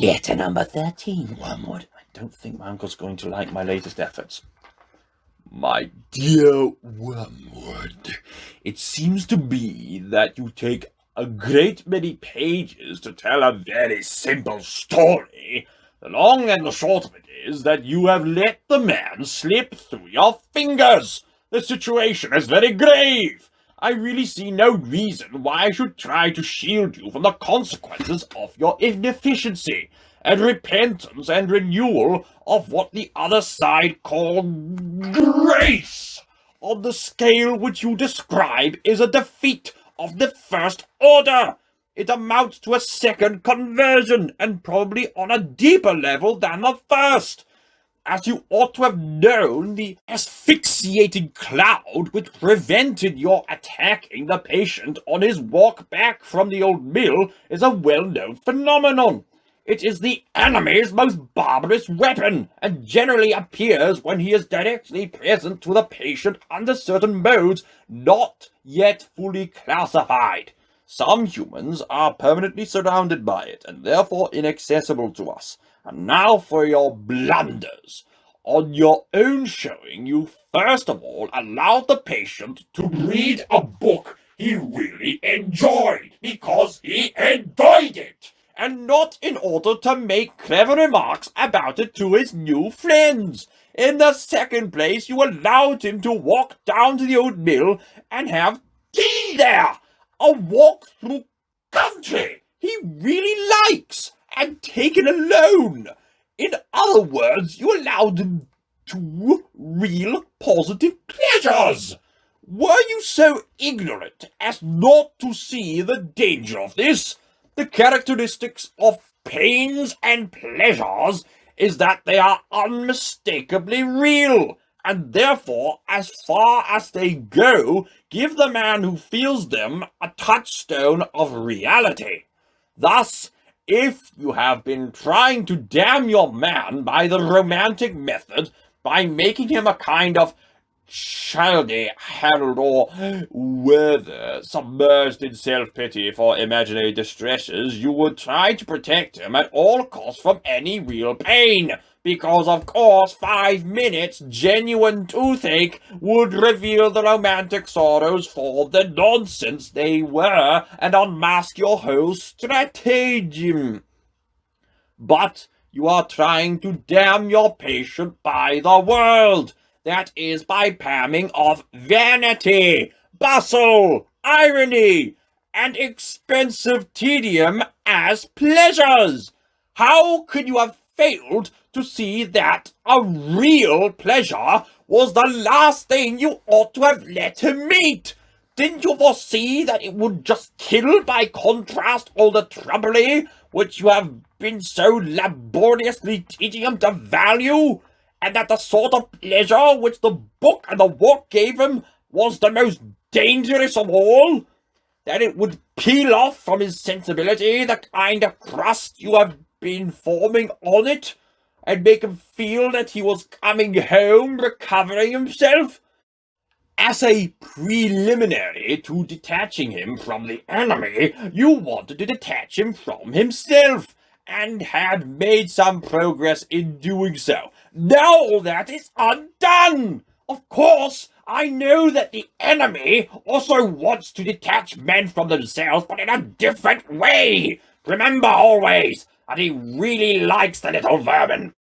Letter number 13, Wormwood. I don't think my uncle's going to like my latest efforts. My dear Wormwood, it seems to be that you take a great many pages to tell a very simple story. The long and the short of it is that you have let the man slip through your fingers. The situation is very grave. I really see no reason why I should try to shield you from the consequences of your inefficiency and repentance and renewal of what the other side call grace. On the scale which you describe is a defeat of the first order. It amounts to a second conversion, and probably on a deeper level than the first. As you ought to have known, the asphyxiating cloud which prevented your attacking the patient on his walk back from the old mill is a well-known phenomenon. It is the enemy's most barbarous weapon, and generally appears when he is directly present to the patient under certain modes not yet fully classified. Some humans are permanently surrounded by it, and therefore inaccessible to us. And now for your blunders. On your own showing, you first of all allowed the patient to read a book he really enjoyed, because he enjoyed it, and not in order to make clever remarks about it to his new friends. In the second place, you allowed him to walk down to the old mill and have tea there, a walk through country he really likes, and taken alone. In other words, you allowed him two real positive pleasures. Were you so ignorant as not to see the danger of this? The characteristics of pains and pleasures is that they are unmistakably real, and therefore, as far as they go, give the man who feels them a touchstone of reality. Thus, if you have been trying to damn your man by the romantic method, by making him a kind of childy Harold or Werther, submerged in self-pity for imaginary distresses, you would try to protect him at all costs from any real pain, because of course 5 minutes genuine toothache would reveal the romantic sorrows for the nonsense they were and unmask your whole stratagem. But you are trying to damn your patient by the world. That is by palming off vanity, bustle, irony, and expensive tedium as pleasures. How could you have failed to see that a real pleasure was the last thing you ought to have let him meet? Didn't you foresee that it would just kill by contrast all the trumpery which you have been so laboriously teaching him to value? And that the sort of pleasure which the book and the walk gave him was the most dangerous of all? That it would peel off from his sensibility the kind of crust you have been forming on it, and make him feel that he was coming home recovering himself? As a preliminary to detaching him from the enemy, you wanted to detach him from himself, and had made some progress in doing so. Now all that is undone! Of course, I know that the enemy also wants to detach men from themselves, but in a different way. Remember always that he really likes the little vermin,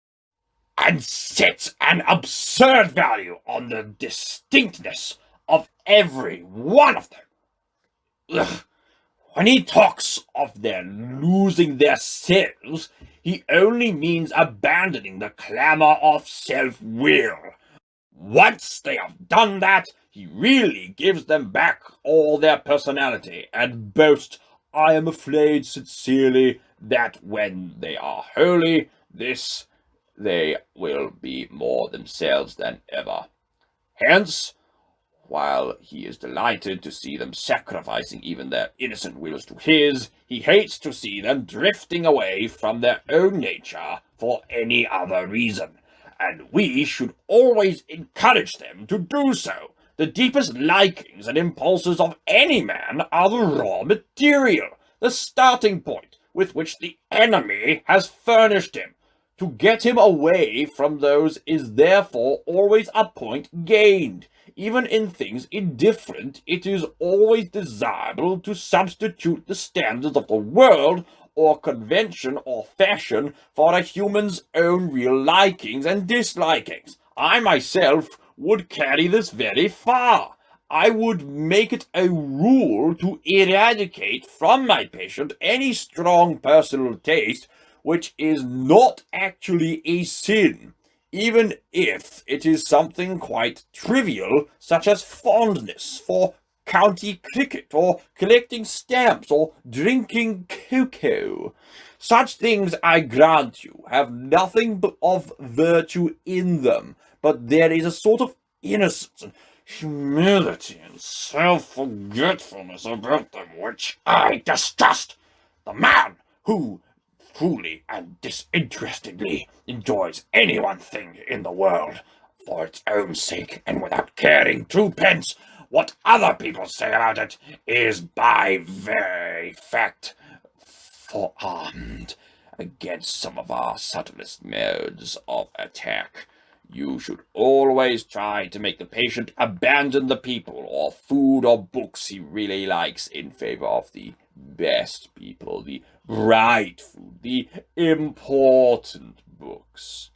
and sets an absurd value on the distinctness of every one of them. Ugh. When he talks of their losing their selves, he only means abandoning the clamor of self-will. Once they have done that, he really gives them back all their personality, and boasts, I am afraid sincerely, that when they are wholly this, they will be more themselves than ever. Hence, while he is delighted to see them sacrificing even their innocent wills to his, he hates to see them drifting away from their own nature for any other reason, and we should always encourage them to do so. The deepest likings and impulses of any man are the raw material, the starting point, with which the enemy has furnished him. To get him away from those is therefore always a point gained. Even in things indifferent, it is always desirable to substitute the standards of the world or convention or fashion for a human's own real likings and dislikings. I myself would carry this very far. I would make it a rule to eradicate from my patient any strong personal taste which is not actually a sin, even if it is something quite trivial, such as fondness for county cricket, or collecting stamps, or drinking cocoa. Such things, I grant you, have nothing of virtue in them, but there is a sort of innocence and humility and self-forgetfulness about them which I detest. The man who truly and disinterestedly enjoys any one thing in the world for its own sake and without caring twopence what other people say about it is by very fact forearmed against some of our subtlest modes of attack. You should always try to make the patient abandon the people or food or books he really likes in favor of the best people, the right food, the important books.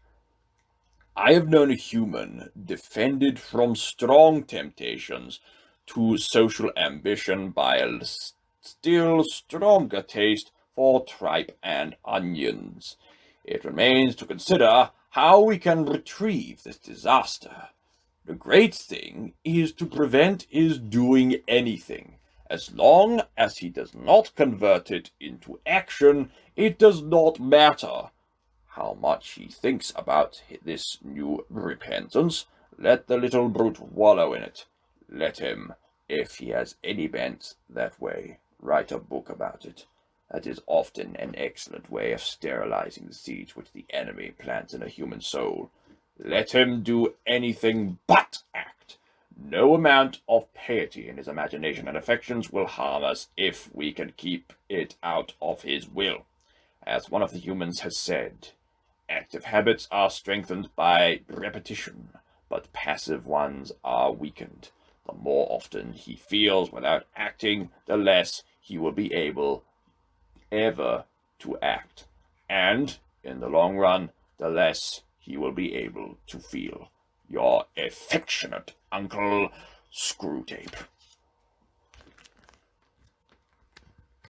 I have known a human defended from strong temptations to social ambition by a still stronger taste for tripe and onions. It remains to consider how we can retrieve this disaster. The great thing is to prevent his doing anything. As long as he does not convert it into action, it does not matter how much he thinks about this new repentance. Let the little brute wallow in it. Let him, if he has any bent that way, write a book about it. That is often an excellent way of sterilizing the seeds which the enemy plants in a human soul. Let him do anything but act. No amount of piety in his imagination and affections will harm us if we can keep it out of his will. As one of the humans has said, active habits are strengthened by repetition, but passive ones are weakened. The more often he feels without acting, the less he will be able ever to act, and in the long run, the less he will be able to feel. Your affectionate Uncle Screwtape.